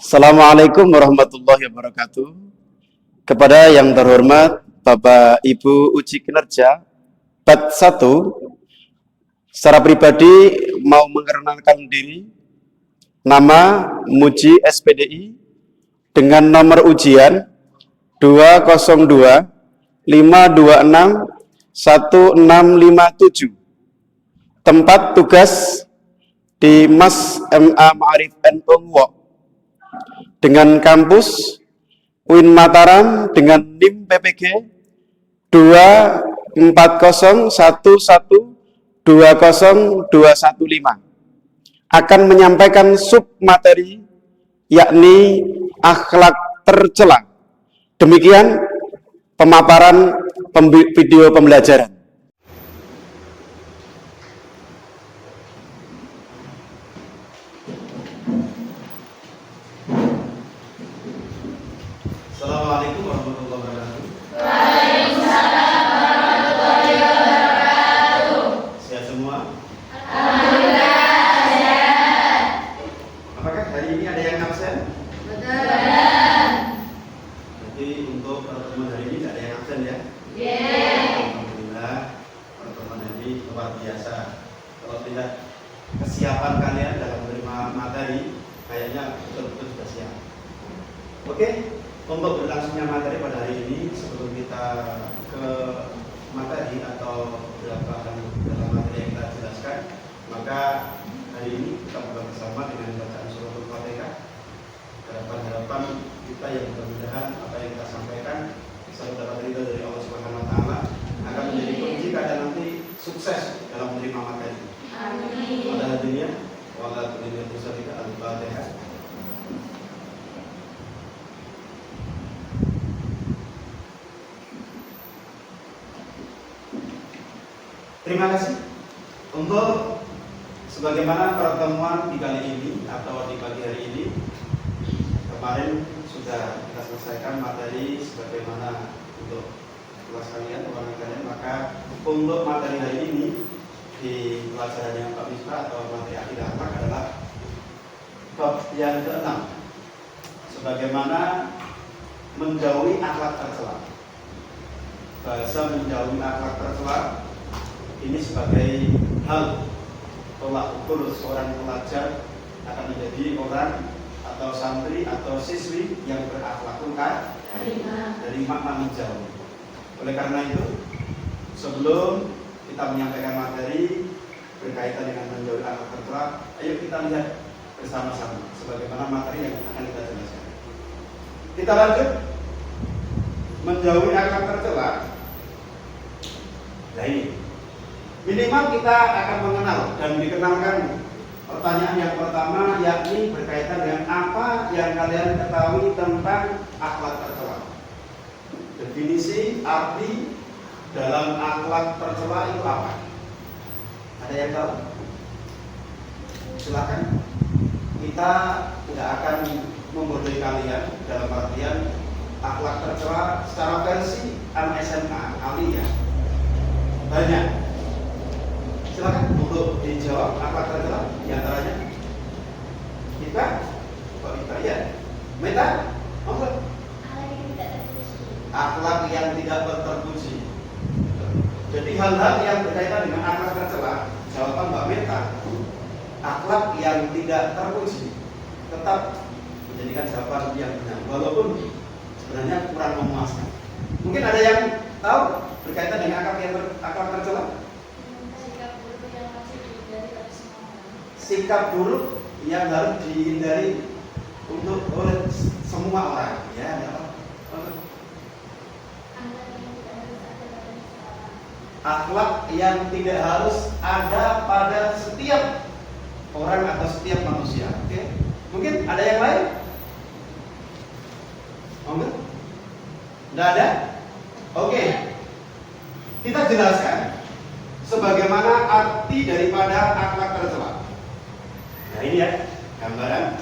Assalamualaikum warahmatullahi wabarakatuh. Kepada yang terhormat Bapak Ibu uji kinerja Bat 1, secara pribadi mau mengenalkan diri, nama Muji SPDI dengan nomor ujian 202 526 1657. Tempat tugas di Mas MA Ma'arif NU dengan kampus UIN Mataram dengan NIM PPG 24011202215 akan menyampaikan sub materi yakni akhlak tercela. Demikian pemaparan video pembelajaran. Assalamualaikum warahmatullahi wabarakatuh. Waalaikumsalam warahmatullahi wabarakatuh. Sehat semua? Alhamdulillah sehat. Apakah hari ini ada yang absen? Betul. Jadi untuk pertemuan hari ini tidak ada yang absen ya? Alhamdulillah, pertemuan hari ini luar biasa. Kalau lihat kesiapan kalian dalam menerima materi, kayaknya betul-betul sudah siap. Oke, untuk berlangsungnya materi pada hari ini, sebelum kita ke materi atau beberapa hal dalam materi yang kita jelaskan, maka hari ini kita buka bersama dengan bacaan suratul Fatihah. Harapan kita yang mudah-mudahan apa yang kita sampaikan selalu dapat ridho dari Allah Subhanahu Wa Taala akan menjadi kunci kita nanti sukses dalam menerima materi. Amin. Pada hadirinnya, wala tulinya tusalika al-Fatihah. Terima kasih untuk sebagaimana pertemuan di kali ini atau di pagi hari ini. Kemarin sudah kita selesaikan materi sebagaimana untuk kelas kalian, orang kalian. Maka untuk materi hari ini di pelajaran yang Pak Misbah atau materi akidah akhlak adalah bab yang ke-6, sebagaimana menjauhi akhlak tercela. Bahasa menjauhi akhlak tercela ini sebagai hal tolak ukur seorang pelajar akan menjadi orang atau santri atau siswi yang berakhlakul karimah dari makna menjauh. Oleh karena itu, sebelum kita menyampaikan materi berkaitan dengan menjauhi akhlak tercela, ayo kita lihat bersama-sama sebagaimana materi yang akan kita jelaskan. Kita lanjut menjauhi akhlak tercela. Nah ini minimal kita akan mengenal dan dikenalkan pertanyaan yang pertama, yakni berkaitan dengan apa yang kalian ketahui tentang akhlak tercela. Definisi, arti dalam akhlak tercela itu apa? Ada yang tahu? Silakan. Kita tidak akan membodohi kalian dalam artian akhlak tercela secara versi anak SMA Aliyah banyak. Silakan untuk dijawab akhlak tercela di antaranya. Kita, Pak Mita ya. Meta, monggo. Akhlak yang tidak terpuji. Jadi hal-hal yang berkaitan dengan akhlak tercela, jawaban Mbak Meta, akhlak yang tidak terpuji tetap menjadikan jawaban yang benar, walaupun sebenarnya kurang memuaskan. Mungkin ada yang tahu berkaitan dengan akhlak tercela? Sikap buruk yang harus dihindari untuk oleh semua orang, ya. Akhlak yang tidak harus ada pada setiap orang atau setiap manusia. Oke? Mungkin ada yang lain? Mungkin? Tidak ada? Oke. Kita jelaskan sebagaimana arti daripada akhlak tercela. Nah ini ya gambaran.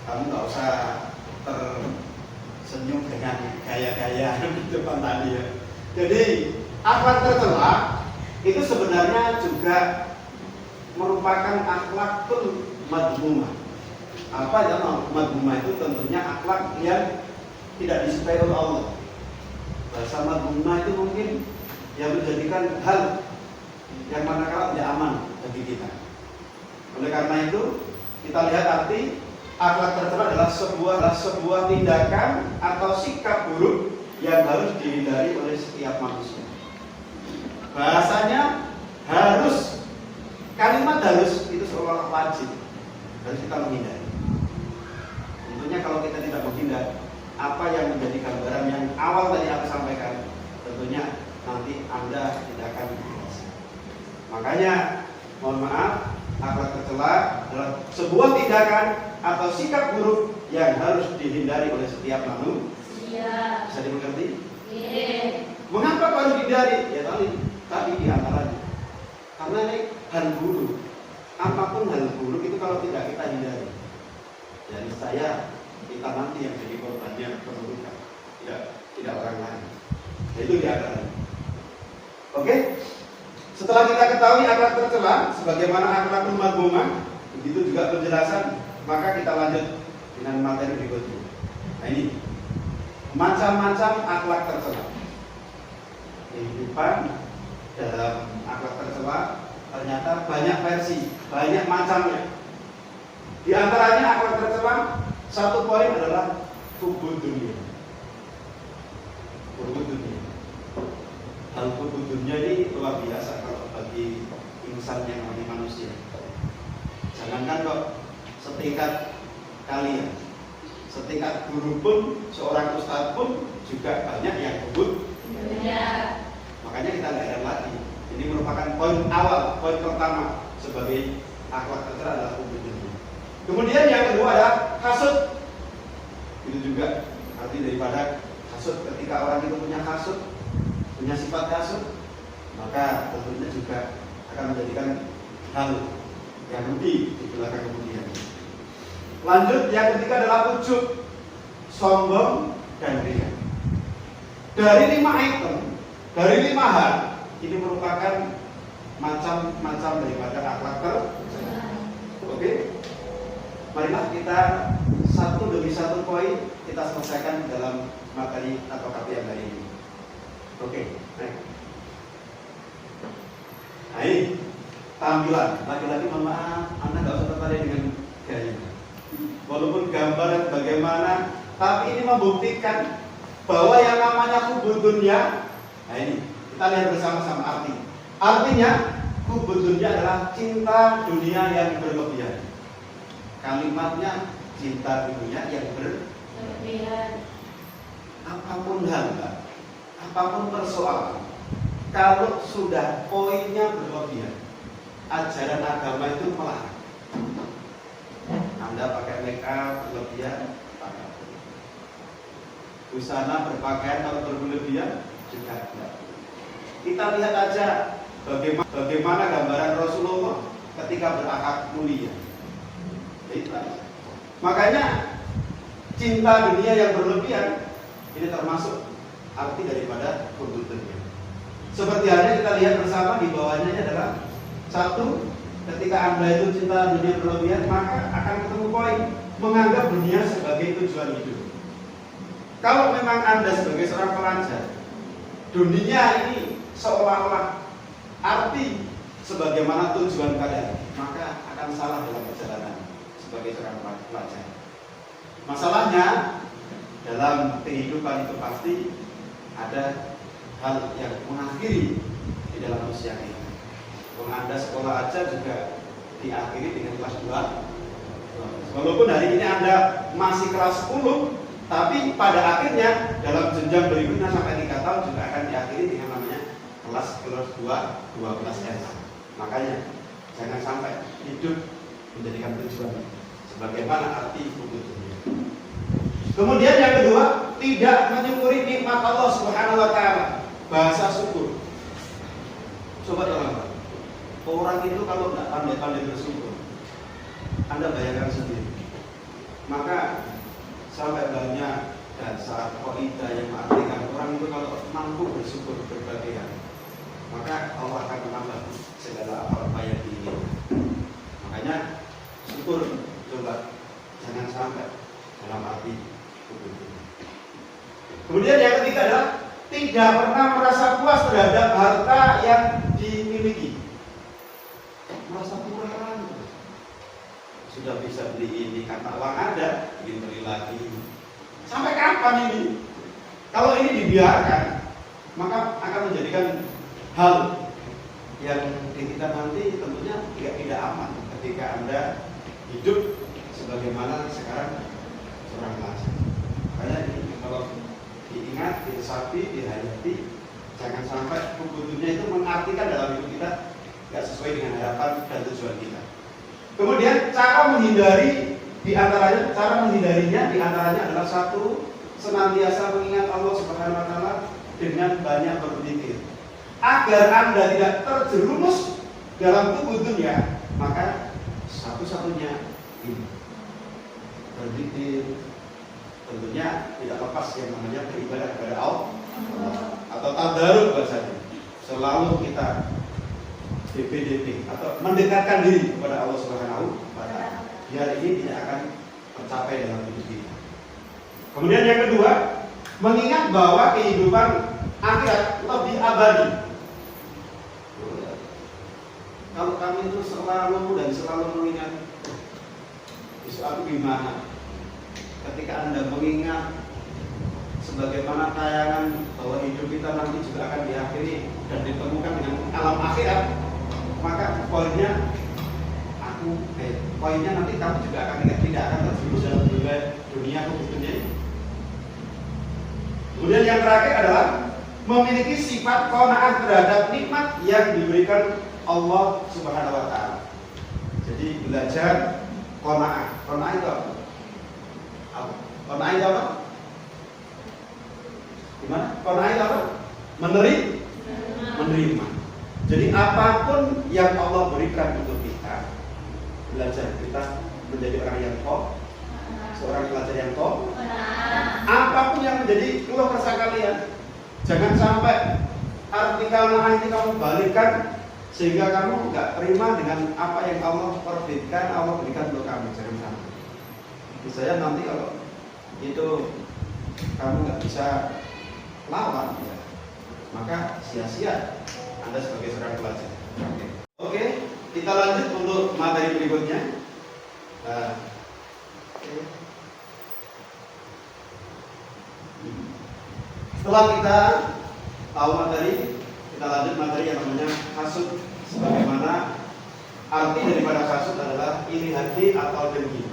Kamu nggak usah tersenyum dengan gaya-gaya di depan tadi ya. Jadi akhlak tercela itu sebenarnya juga merupakan akhlakul madhumah Apa ya madmumah itu? Tentunya akhlak yang tidak disukai oleh Allah. Bahasa madmumah itu mungkin yang menjadikan hal yang manakala tidak aman bagi kita. Oleh karena itu kita lihat arti akhlak tercela adalah sebuah tindakan atau sikap buruk yang harus dihindari oleh setiap manusia. Bahasanya harus, kalimat harus itu seolah-olah wajib, harus kita menghindari. Tentunya kalau kita tidak menghindar, apa yang menjadi gambaran yang awal tadi aku sampaikan, tentunya nanti Anda tidak akan berhasil. Makanya mohon maaf, akhlak tercela adalah sebuah tindakan atau sikap buruk yang harus dihindari oleh setiap manusia. Bisa dimengerti? Mengapa harus dihindari? Ya tadi di antaranya. Karena ini hal buruk. Apapun hal buruk itu kalau tidak kita hindari, jadi saya kita nanti yang jadi korbannya keburukan, tidak orang lain. Itu di antaranya. Oke? Setelah kita ketahui akhlak tercela sebagaimana akhlakul madmumah, begitu juga penjelasan, maka kita lanjut dengan materi berikutnya. Nah ini macam-macam akhlak tercela. Kehidupan dalam akhlak tercela ternyata banyak versi, banyak macamnya. Di antaranya akhlak tercela, satu poin adalah hubud dunia. Hubud dunia. Hal hubud dunia ini luar biasa kalau bagi insan yang namanya manusia. Jangankan kok setingkat kalian, setingkat guru pun, seorang ustadz pun juga banyak yang hubud dunia. Makanya kita nggak ada lagi. Ini merupakan poin awal, poin pertama sebagai akhlak tercela adalah hubud dunia. Kemudian yang kedua adalah hasud. Itu juga arti daripada hasud. Ketika orang itu punya hasud, punya sifat hasud, maka tentunya juga akan menjadikan hal yang rugi di belakang kemudian. Lanjut, yang ketiga adalah ujub, sombong, dan riya. Dari 5 item, dari 5 hal, ini merupakan macam-macam daripada akhlak tercela. Oke? Marilah kita satu demi satu poin kita selesaikan dalam materi atau kajian hari ini. Oke, baik. Nah ini tampilan. Lagi-lagi mohon maaf, Anda nggak usah tertarik dengan gaya. Walaupun gambar bagaimana, tapi ini membuktikan bahwa yang namanya hubud dunia. Nah ini kita lihat bersama-sama arti. Artinya hubud dunia adalah cinta dunia yang berlebihan. Kalimatnya cinta dunia yang berlebihan. Apapun hal, apapun persoalan, kalau sudah poinnya berlebihan, ajaran agama itu melarang. Anda pakai make up berlebihan, pakai busana berpakaian kalau berlebihan juga tidak. Kita lihat aja bagaimana gambaran Rasulullah ketika berakhlak mulia. Makanya cinta dunia yang berlebihan ini termasuk arti daripada hubud dunia. Seperti halnya kita lihat bersama di bawahnya adalah satu, ketika Anda itu cinta dunia berlebihan, maka akan ketemu poin menganggap dunia sebagai tujuan hidup. Kalau memang Anda sebagai seorang pelajar, dunia ini seolah-olah arti sebagaimana tujuan kalian, maka akan salah dalam perjalanan sebagai seorang pelajar. Masalahnya dalam kehidupan itu pasti ada hal yang mengakhiri di dalam usia kita. Anda sekolah aja juga diakhiri dengan kelas 2. Walaupun hari ini Anda masih kelas 10, tapi pada akhirnya dalam jenjang berikutnya sampai 3 tahun juga akan diakhiri dengan namanya kelas 2, 12S. Makanya jangan sampai hidup menjadikan tujuan sebagaimana arti hubud dunia. Kemudian yang kedua, tidak menyukuri nikmat Allah Subhanahu wa taala. Bahasa syukur. Coba teman-teman. Orang itu kalau tidak pandai-pandai bersyukur, Anda bayangkan sendiri. Maka sampai banyak dasar kaidah yang mengartikan orang itu kalau mampu bersyukur berbagai hal, maka Allah akan menambah segala apa yang diinginkan. Makanya syukur, coba Jangan sampai dalam arti begitu. Kemudian yang ketiga adalah tidak pernah merasa puas terhadap harta yang dimiliki. Merasa kurang. Sudah bisa beli ini karena uang ada, ingin beli lagi. Sampai kapan ini? Kalau ini dibiarkan, maka akan menjadikan hal yang di kita nanti tentunya tidak aman ketika Anda hidup sebagaimana sekarang seorang pelajar. Makanya ini kalau diingat, diresapi, dihayati, jangan sampai kebutuhannya itu mengartikan dalam hidup kita tidak sesuai dengan harapan dan tujuan kita. Kemudian cara menghindarinya diantaranya adalah satu, senantiasa mengingat Allah Subhanahu Wa Taala dengan banyak berzikir. Agar Anda tidak terjerumus dalam tubuh dunia, maka satu-satunya ini berzikir. Tentunya tidak lepas yang namanya beribadah kepada Allah atau tadarruk bahasanya. Selalu kita DPDP atau mendekatkan diri kepada Allah Subhanahu wa Ta'ala. Biar ini tidak akan tercapai dalam hidup kita. Kemudian yang kedua, mengingat bahwa kehidupan akhirat lebih abadi. Kalau kami itu selalu mengingat sesuatu gimana? Ketika Anda mengingat sebagaimana tayangan bahwa hidup kita nanti juga akan diakhiri dan ditemukan dengan alam akhirat, maka poinnya nanti kamu juga akan tidak akan terjerumus dalam dunia kebutuhannya ini. Kemudian yang terakhir adalah memiliki sifat qanaah terhadap nikmat yang diberikan Allah Subhanahu wa Ta'ala. Jadi belajar qanaah. Qanaah itu apa? Qanaah itu apa? Gimana? Qanaah itu apa? Menerima. Jadi apapun yang Allah berikan untuk kita, belajar kita menjadi orang yang top, seorang pelajar yang top. Apapun yang menjadi keluh kesah kalian, jangan sampai arti qanaah ini kamu balikan sehingga kamu nggak terima dengan apa yang Allah terbitkan, Allah berikan untuk kamu. Jangan sampai. Misalnya nanti kalau itu kamu nggak bisa lawan, ya, maka sia-sia Anda sebagai seorang pelajar. Oke, kita lanjut untuk materi berikutnya. Setelah kita tahu materi, kita lanjut materi yang namanya hasud. Sebagaimana arti daripada hasud adalah iri hati atau dengki.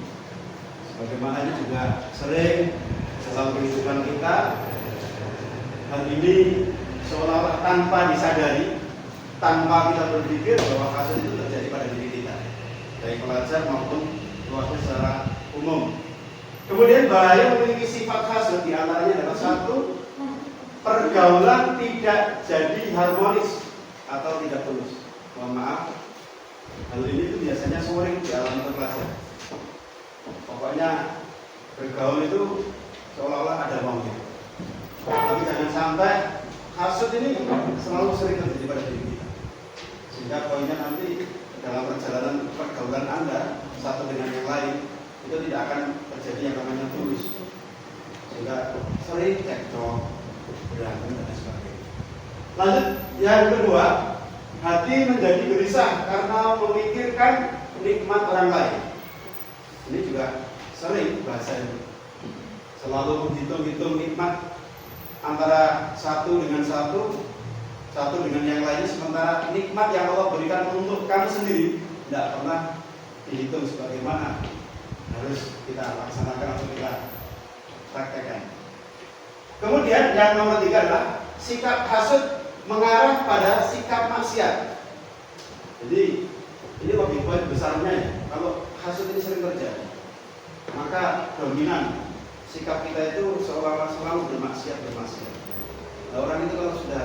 Sebagaimana ini juga sering dalam kehidupan kita. Hal ini seolah-olah tanpa disadari, tanpa kita berpikir bahwa hasud itu terjadi pada diri kita, baik pelajar maupun keluarga secara umum. Kemudian bahaya memiliki sifat hasud diantaranya adalah satu, pergaulan tidak jadi harmonis atau tidak tulus. Mohon maaf, hal ini itu biasanya sering dialami oleh pelajar. Pokoknya bergaul itu seolah-olah ada maunya. Tapi jangan sampai hasud ini selalu sering terjadi pada diri kita, sehingga poinnya nanti dalam perjalanan pergaulan Anda satu dengan yang lain itu tidak akan terjadi yang namanya tulus, sehingga sering cekcok, berantem dan sebagainya. Lanjut, yang kedua, hati menjadi gelisah karena memikirkan nikmat orang lain. Ini juga sering bahasa ini, selalu menghitung-hitung nikmat antara satu dengan yang lainnya, sementara nikmat yang Allah berikan untuk kamu sendiri tidak pernah dihitung sebagaimana harus kita laksanakan atau kita praktekkan. Kemudian yang nomor 3 adalah sikap hasud mengarah pada sikap maksiat. Jadi ini lebih poin besarnya ya. Kalau hasud ini sering terjadi, maka dominan sikap kita itu seolah-olah selalu bermaksiat. Nah, orang itu kalau sudah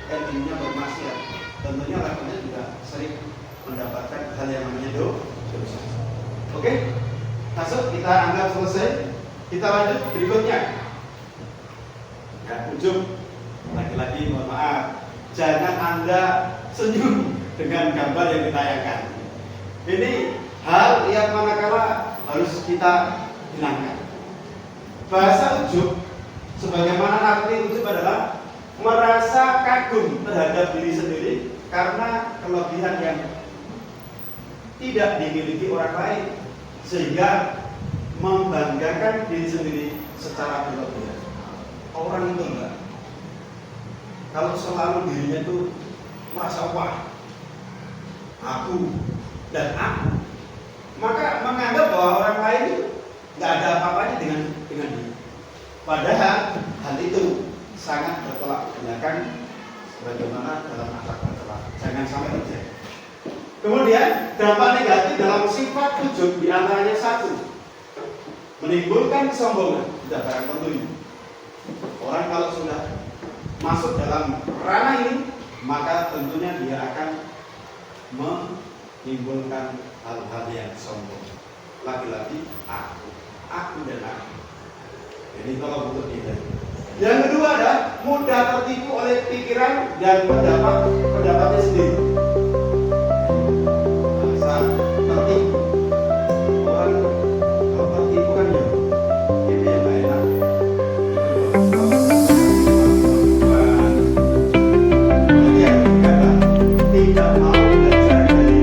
endingnya bermaksiat, tentunya levelnya juga sering mendapatkan hal yang namanya dosa. Oke, hasud kita anggap selesai. Kita lanjut berikutnya. Ya, ujung. Lagi-lagi mohon maaf, jangan Anda senyum dengan gambar yang ditayangkan. Ini hal yang manakala harus kita hilangkan. Bahasa ujub, sebagaimana arti ujub adalah merasa kagum terhadap diri sendiri karena kelebihan yang tidak dimiliki orang lain, sehingga membanggakan diri sendiri secara berlebihan. Orang itu enggak. Kalau selalu dirinya itu merasa wah, aku dan aku, maka menganggap bahwa orang lain itu nggak ada apa-apanya dengan dia. Padahal hal itu sangat bertolak belakang sebagaimana dalam akhlak tercela. Jangan sampai terjadi. Kemudian dampak negatif dalam sifat ujub diantaranya satu, menimbulkan kesombongan. Sudah barang tentu ini. Orang kalau sudah masuk dalam ranah ini, maka tentunya dia akan menimbulkan hal-hal yang sombong. Lagi-lagi aku dan aku. Jadi kalau untuk dihindari. Yang kedua adalah mudah tertipu oleh pikiran dan pendapatnya sendiri. Saat tertipu, orang kalau tertipu kan ya, ini yang gak enak. Tidak mau belajar dari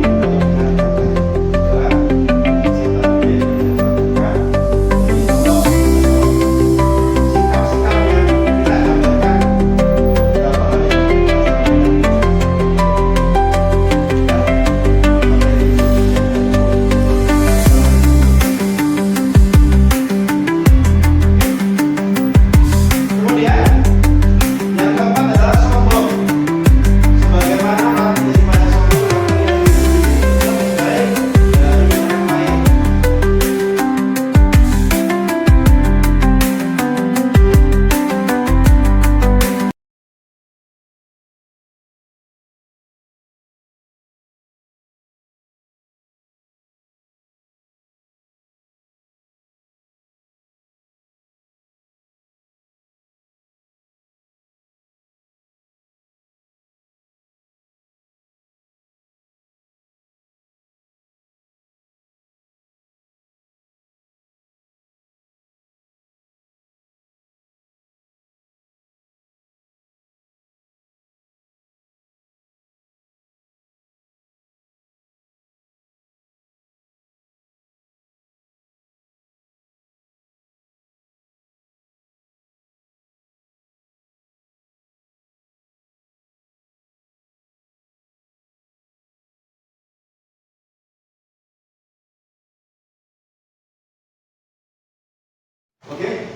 Oke,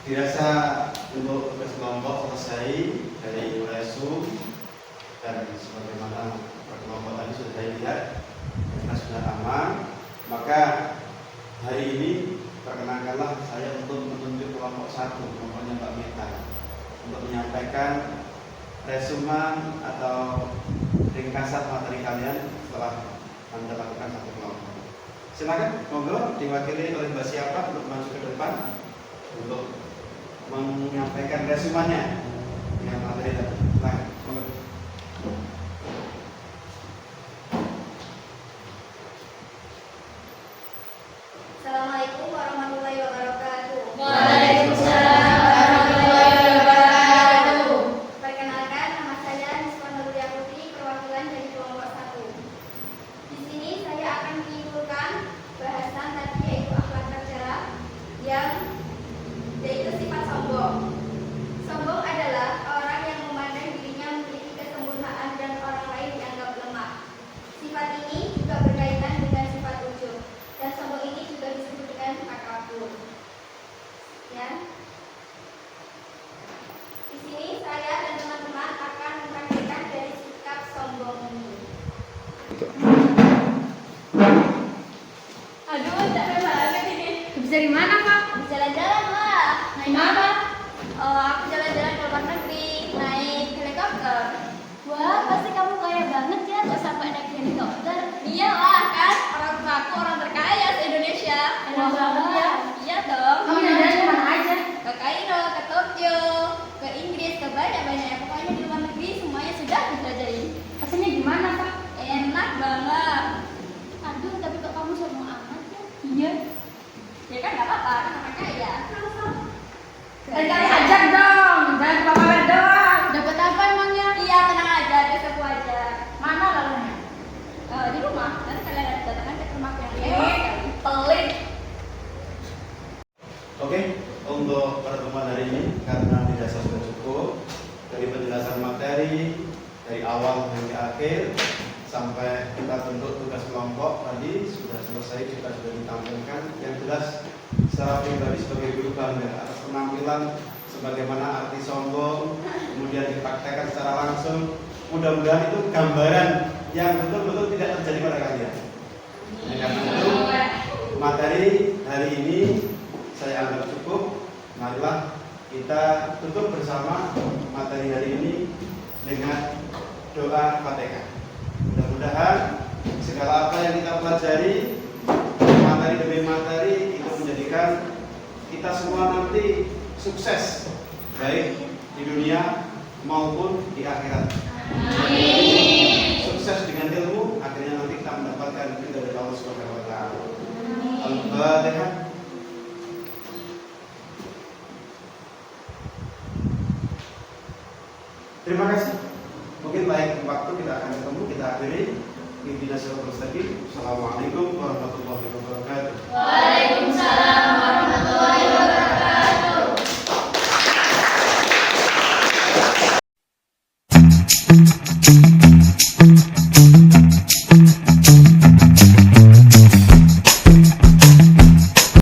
dirasa untuk tugas kelompok selesai dari resum dan sebagaimana kelompok tadi sudah saya lihat karena sudah aman, maka hari ini perkenankanlah saya untuk menunjuk kelompok 1, kelompoknya Mbak Meta, untuk menyampaikan resuman atau ringkasan materi kalian setelah Anda lakukan satu kelompok. Silakan, monggo diwakili oleh Mbak siapa untuk maju ke depan untuk menyampaikan resumannya yang materi tadi. Silakan, monggo. Assalamualaikum warahmatullahi wabarakatuh. Waalaikumsalam warahmatullahi wabarakatuh. Perkenalkan, nama saya Niswa Nuria Putri, perwakilan dari kelompok 1. Di sini saya akan menyimpulkan bahasan tadi, yaitu akhlak tercela, yaitu sifat sombong. Sombong adalah orang yang memandang dirinya memiliki kesempurnaan dan orang lain dianggap lemah. Sifat ini juga berkaitan dengan sifat ujub, dan sombong ini juga disebut dengan takabur. Ya. Di sini saya dan teman-teman akan mempraktikkan dari sikap sombong ini. Aduh, capek banget ini. Bisa di mana, Kak? Bisa jalan-jalan lah. Naik mana? Aku jalan-jalan ke luar negeri, naik helikopter. Wah, pasti kamu kaya banget ya, terus sampai naik helikopter. Iyalah kan, orang tua aku orang terkaya di Indonesia. Enak banget ya. Iya dong. Kamu jalan-jalan kemana aja? Ke Kairo, ke Tokyo, ke Inggris, ke banyak-banyak. Pokoknya di luar negeri semuanya sudah dijelajahi. Rasanya gimana, Kak? Enak banget. Aduh, tapi kok kamu sombong amat ya? Iya. Ya kan nggak apa-apa. Kali-kali ajak dong, jangan pamer doang. Dapat apa emangnya? Iya, tenang aja, besok aku aja. Mana lalunya? Di rumah, nanti kalian datang aja ke rumah yang Pelit. Oke, untuk pertemuan hari ini karena dirasa sudah cukup dari penjelasan materi dari awal hingga akhir sampai kita bentuk tugas kelompok tadi sudah selesai, kita sudah ditampilkan. Yang jelas secara pribadi sebagai guru bangga atas penampilan sebagaimana arti sombong, kemudian dipraktekkan secara langsung. Mudah-mudahan itu gambaran yang betul-betul tidak terjadi pada kalian. Oleh karena itu materi hari ini saya anggap cukup. Marilah kita tutup bersama materi hari ini dengan doa Fatihah. Mudah-mudahan segala apa yang kita pelajari materi demi materi itu menjadikan kita semua nanti sukses baik di dunia maupun di akhirat. Sukses dengan ilmu, akhirnya nanti kita mendapatkan ridha dari Allah Subhanahu wa taala. Al-Fatihah. Terima kasih. Mungkin baik waktu kita akan ketemu, kita akhiri. Ihdinas siratal mustaqim. Assalamualaikum warahmatullahi wabarakatuh. Waalaikumsalam.